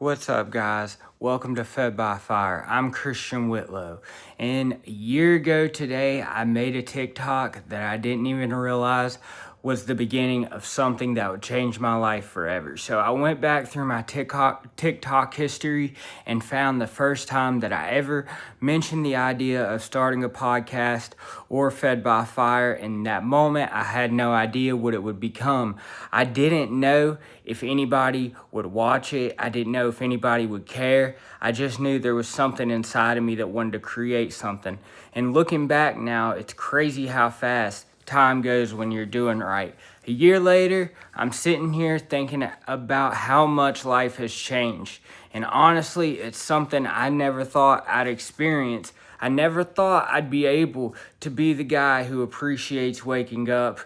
What's up, guys? Welcome to Fed by Fire. I'm Christian Whitlow, and a year ago today, I made a TikTok that I didn't even realize was the beginning of something that would change my life forever. So I went back through my TikTok history and found the first time that I ever mentioned the idea of starting a podcast or Fed by Fire. In that moment, I had no idea what it would become. I didn't know if anybody would watch it. I didn't know if anybody would care. I just knew there was something inside of me that wanted to create something. And looking back now, it's crazy how fast time goes when you're doing right. A year later, I'm sitting here thinking about how much life has changed. And honestly, it's something I never thought I'd experience. I never thought I'd be able to be the guy who appreciates waking up,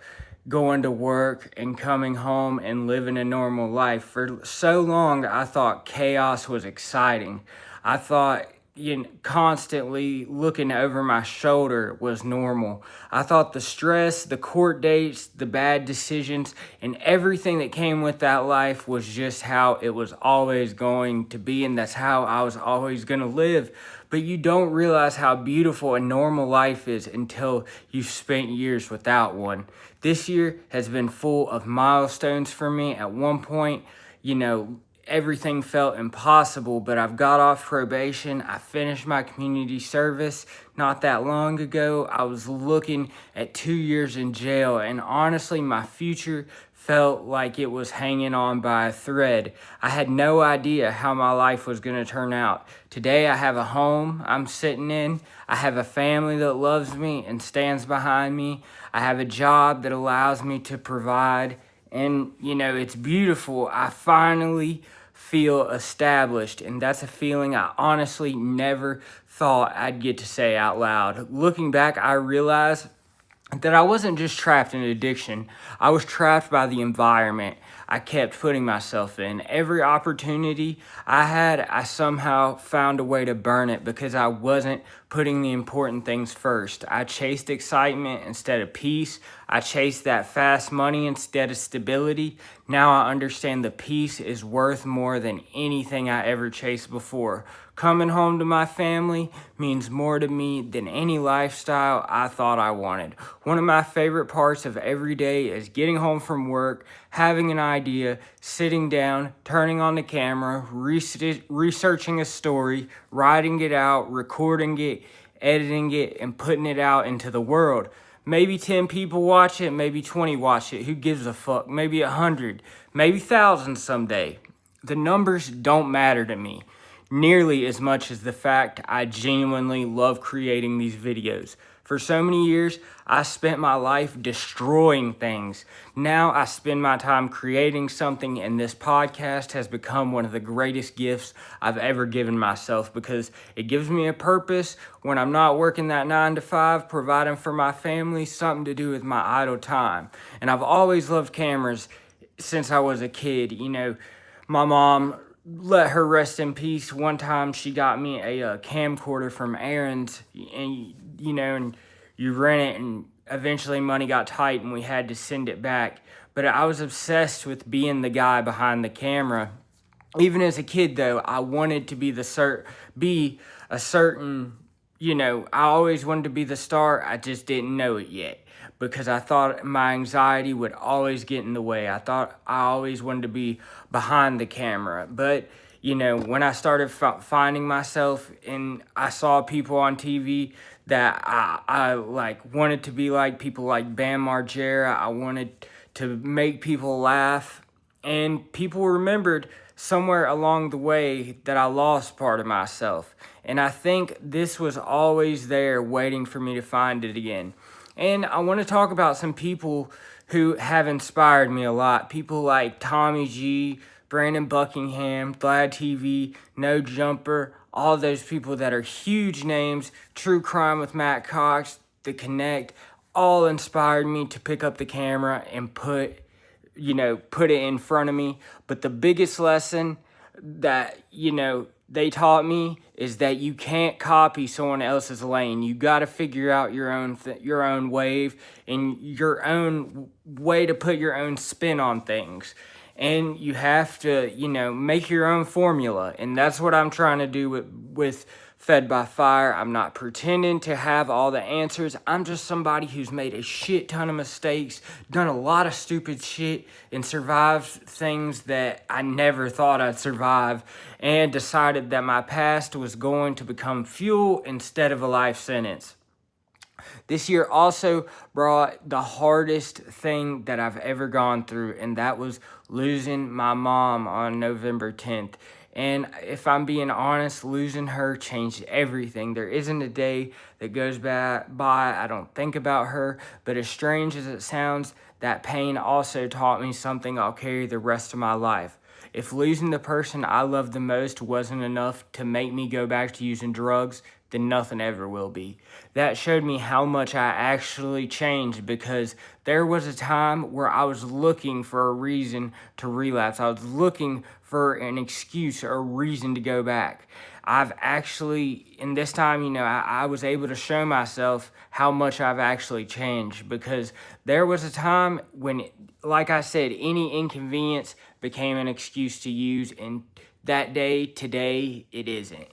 going to work, and coming home and living a normal life. For so long, I thought chaos was exciting. I thought constantly looking over my shoulder was normal. I thought the stress, the court dates, the bad decisions, and everything that came with that life was just how it was always going to be, and that's how I was always going to live. But you don't realize how beautiful a normal life is until you've spent years without one. This year has been full of milestones for me. At one point, everything felt impossible, but I've got off probation. I finished my community service not that long ago. I was looking at 2 years in jail, and honestly, my future felt like it was hanging on by a thread. I had no idea how my life was going to turn out. Today, I have a home I'm sitting in. I have a family that loves me and stands behind me. I have a job that allows me to provide. And, it's beautiful. I finally feel established, and that's a feeling I honestly never thought I'd get to say out loud. Looking back, I realized that I wasn't just trapped in addiction. I was trapped by the environment I kept putting myself in. Every opportunity I had, I somehow found a way to burn it because I wasn't putting the important things first. I chased excitement instead of peace. I chased that fast money instead of stability. Now I understand the peace is worth more than anything I ever chased before. Coming home to my family means more to me than any lifestyle I thought I wanted. One of my favorite parts of every day is getting home from work, having an idea, sitting down, turning on the camera, researching a story, writing it out, recording it, editing it, and putting it out into the world. Maybe 10 people watch it, maybe 20 watch it. Who gives a fuck? Maybe 100, maybe 1,000 someday. The numbers don't matter to me nearly as much as the fact I genuinely love creating these videos. For so many years, I spent my life destroying things. Now I spend my time creating something, and this podcast has become one of the greatest gifts I've ever given myself because it gives me a purpose when I'm not working that 9 to 5, providing for my family, something to do with my idle time. And I've always loved cameras since I was a kid. My mom, let her rest in peace. One time she got me a camcorder from Aaron's, and you rent it, and eventually money got tight and we had to send it back. But I was obsessed with being the guy behind the camera. Even as a kid, though, I wanted to be a certain, I always wanted to be the star. I just didn't know it yet because I thought my anxiety would always get in the way. I thought I always wanted to be behind the camera. But, when I started finding myself and I saw people on TV that I wanted to be like, people like Bam Margera. I wanted to make people laugh, and people remembered somewhere along the way that I lost part of myself. And I think this was always there waiting for me to find it again. And I want to talk about some people who have inspired me a lot. People like Tommy G, Brandon Buckingham, Vlad TV, No Jumper, all those people that are huge names, True Crime with Matt Cox, The Connect, all inspired me to pick up the camera and put it in front of me. But the biggest lesson that, they taught me is that you can't copy someone else's lane. You got to figure out your own wave and your own way to put your own spin on things. and you have to, make your own formula. And that's what I'm trying to do with Fed by Fire. I'm not pretending to have all the answers. I'm just somebody who's made a shit ton of mistakes, done a lot of stupid shit, and survived things that I never thought I'd survive, and decided that my past was going to become fuel instead of a life sentence. This year also brought the hardest thing that I've ever gone through, and that was losing my mom on November 10th. And if I'm being honest, losing her changed everything. There isn't a day that goes by I don't think about her, but as strange as it sounds, that pain also taught me something I'll carry the rest of my life. If losing the person I love the most wasn't enough to make me go back to using drugs, then nothing ever will be. That showed me how much I actually changed, because there was a time where I was looking for a reason to relapse. I was looking for an excuse or a reason to go back. I've actually, in this time, I was able to show myself how much I've actually changed, because there was a time when, like I said, any inconvenience became an excuse to use, and that day, today, it isn't.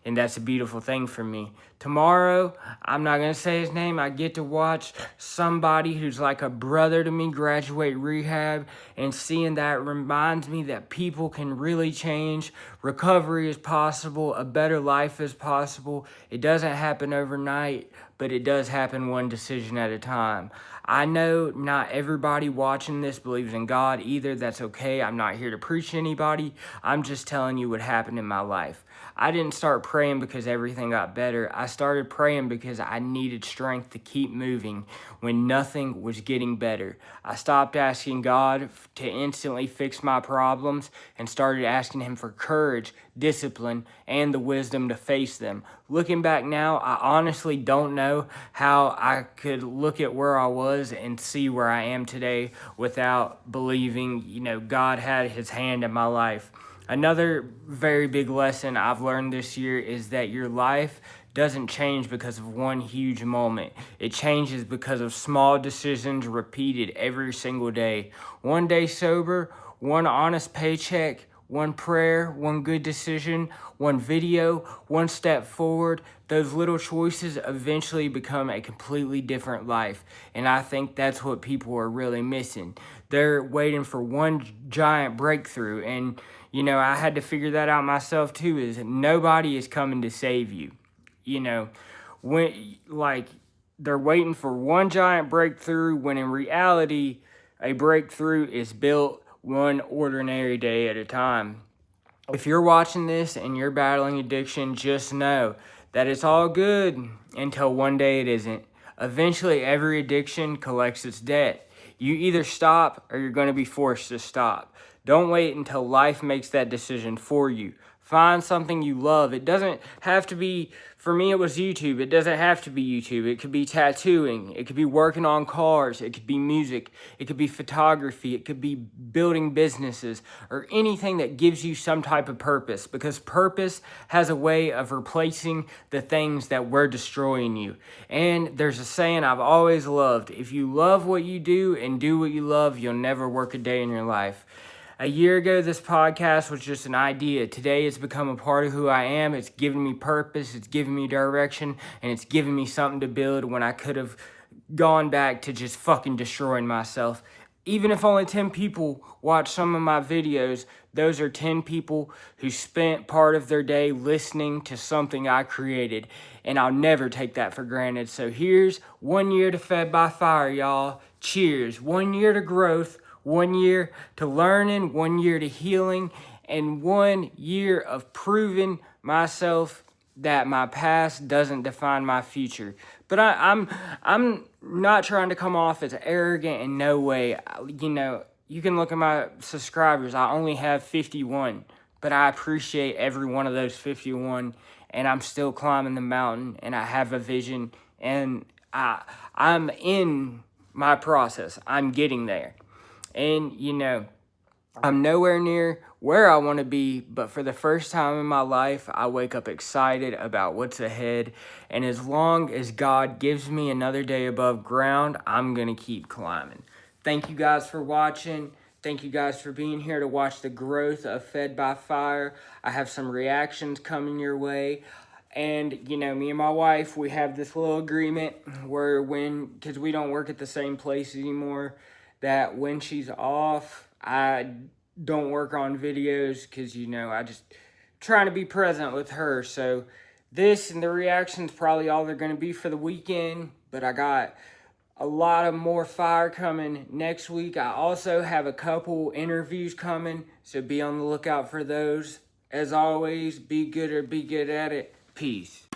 And that's a beautiful thing for me. Tomorrow, I'm not going to say his name, I get to watch somebody who's like a brother to me graduate rehab, and seeing that reminds me that people can really change. Recovery is possible. A better life is possible. It doesn't happen overnight, but it does happen one decision at a time. I know not everybody watching this believes in God either. That's okay. I'm not here to preach to anybody. I'm just telling you what happened in my life. I didn't start praying because everything got better. I started praying because I needed strength to keep moving when nothing was getting better. I stopped asking God to instantly fix my problems and started asking Him for courage, discipline, and the wisdom to face them. Looking back now, I honestly don't know how I could look at where I was and see where I am today without believing, God had His hand in my life. Another very big lesson I've learned this year is that your life doesn't change because of one huge moment. It changes because of small decisions repeated every single day. One day sober, one honest paycheck, one prayer, one good decision, one video, one step forward. Those little choices eventually become a completely different life. And I think that's what people are really missing. They're waiting for one giant breakthrough. And I had to figure that out myself too, is nobody is coming to save you. When they're waiting for one giant breakthrough, when in reality, a breakthrough is built one ordinary day at a time. If you're watching this and you're battling addiction, just know that it's all good until one day it isn't. Eventually, every addiction collects its debt. You either stop or you're going to be forced to stop. Don't wait until life makes that decision for you. Find something you love. It doesn't have to be, for me it was YouTube. It doesn't have to be YouTube. It could be tattooing. It could be working on cars. It could be music. It could be photography. It could be building businesses, or anything that gives you some type of purpose, because purpose has a way of replacing the things that were destroying you. And there's a saying I've always loved: if you love what you do and do what you love, you'll never work a day in your life. A year ago, this podcast was just an idea. Today, it's become a part of who I am. It's given me purpose, it's given me direction, and it's given me something to build when I could have gone back to just fucking destroying myself. Even if only 10 people watch some of my videos, those are 10 people who spent part of their day listening to something I created, and I'll never take that for granted. So here's 1 year to Fed by Fire, y'all. Cheers. 1 year to growth. 1 year to learning, 1 year to healing, and 1 year of proving myself that my past doesn't define my future. But I'm not trying to come off as arrogant in no way. You can look at my subscribers. I only have 51, but I appreciate every one of those 51, and I'm still climbing the mountain, and I have a vision, and I'm in my process. I'm getting there. And, I'm nowhere near where I want to be, but for the first time in my life, I wake up excited about what's ahead. And as long as God gives me another day above ground, I'm going to keep climbing. Thank you guys for watching. Thank you guys for being here to watch the growth of Fed by Fire. I have some reactions coming your way. And, you know, me and my wife, we have this little agreement where because we don't work at the same place anymore, that when she's off, I don't work on videos because, you know, I just trying to be present with her. So this and the reactions probably all they're going to be for the weekend, but I got a lot of more fire coming next week. I also have a couple interviews coming, so be on the lookout for those. As always, be good or be good at it. Peace.